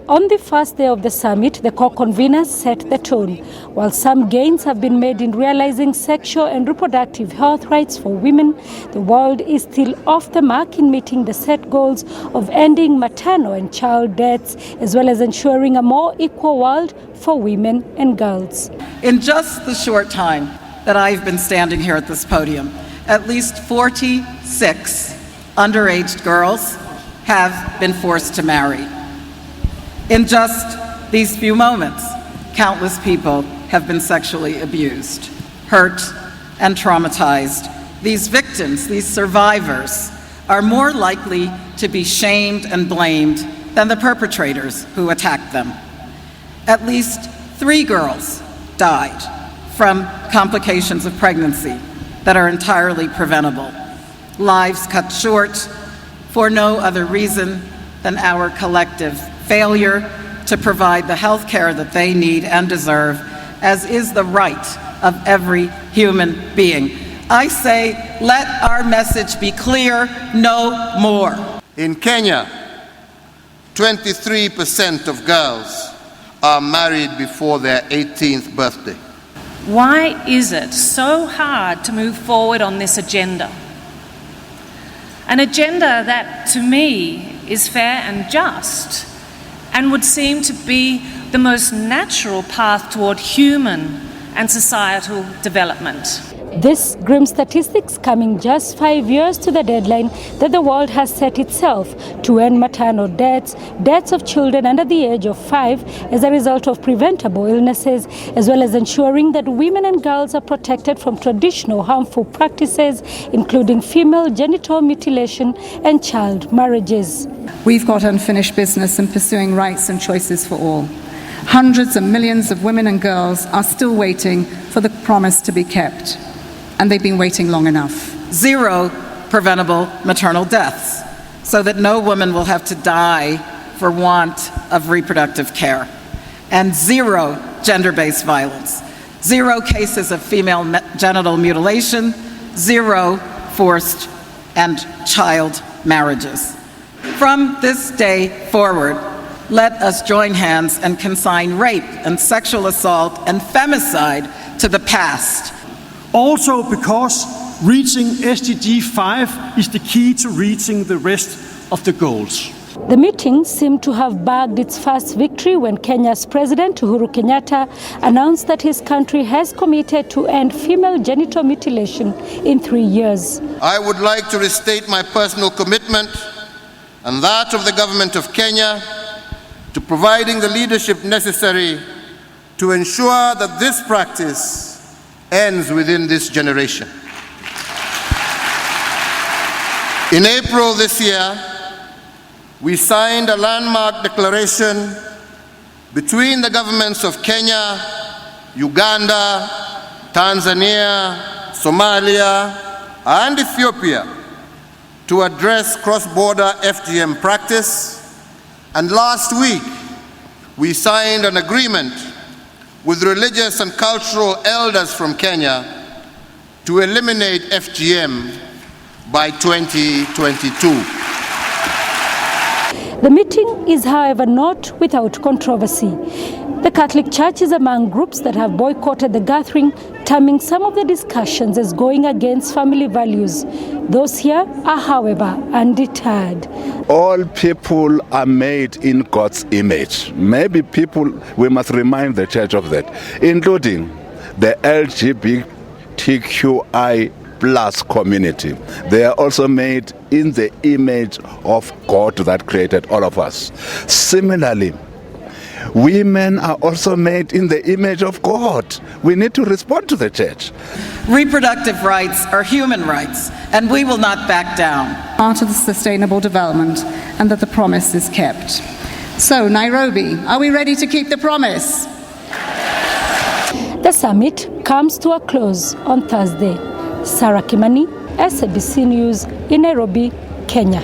On the first day of the summit, the co-conveners set the tone. While some gains have been made in realizing sexual and reproductive health rights for women, the world is still off the mark in meeting the set goals of ending maternal and child deaths, as well as ensuring a more equal world for women and girls. In just the short time that I've been standing here at this podium, at least 46 underage girls have been forced to marry. In just these few moments, countless people have been sexually abused, hurt, and traumatized. These victims, these survivors, are more likely to be shamed and blamed than the perpetrators who attacked them. At least 3 girls died from complications of pregnancy that are entirely preventable. Lives cut short for no other reason than our collective failure to provide the health care that they need and deserve, as is the right of every human being. I say, let our message be clear: no more. In Kenya, 23% of girls are married before their 18th birthday. Why is it so hard to move forward on this agenda? An agenda that, to me, is fair and just, and would seem to be the most natural path toward human and societal development. This grim statistics coming just 5 years to the deadline that the world has set itself to end maternal deaths, deaths of children under the age of 5 as a result of preventable illnesses, as well as ensuring that women and girls are protected from traditional harmful practices, including female genital mutilation and child marriages. We've got unfinished business in pursuing rights and choices for all. Hundreds of millions of women and girls are still waiting for the promise to be kept, and they've been waiting long enough. 0 preventable maternal deaths, so that no woman will have to die for want of reproductive care. And 0 gender-based violence. 0 cases of female genital mutilation. 0 forced and child marriages. From this day forward, let us join hands and consign rape and sexual assault and femicide to the past. Also because reaching SDG 5 is the key to reaching the rest of the goals. The meeting seemed to have bagged its first victory when Kenya's President Uhuru Kenyatta announced that his country has committed to end female genital mutilation in 3 years. I would like to restate my personal commitment and that of the government of Kenya to providing the leadership necessary to ensure that this practice ends within this generation. In April this year, we signed a landmark declaration between the governments of Kenya, Uganda, Tanzania, Somalia, and Ethiopia to address cross-border FGM practice. And last week, we signed an agreement with religious and cultural elders from Kenya to eliminate FGM by 2022. The meeting is, however, not without controversy. The Catholic Church is among groups that have boycotted the gathering, terming some of the discussions as going against family values. Those here are, however, undeterred. All people are made in God's image. Maybe we must remind the church of that, including the LGBTQI plus community. They are also made in the image of God that created all of us. Similarly, women are also made in the image of God. We need to respond to the church. Reproductive rights are human rights, and we will not back down. Part of the sustainable development, and that the promise is kept. So, Nairobi, are we ready to keep the promise? The summit comes to a close on Thursday. Sarah Kimani, SABC News in Nairobi, Kenya.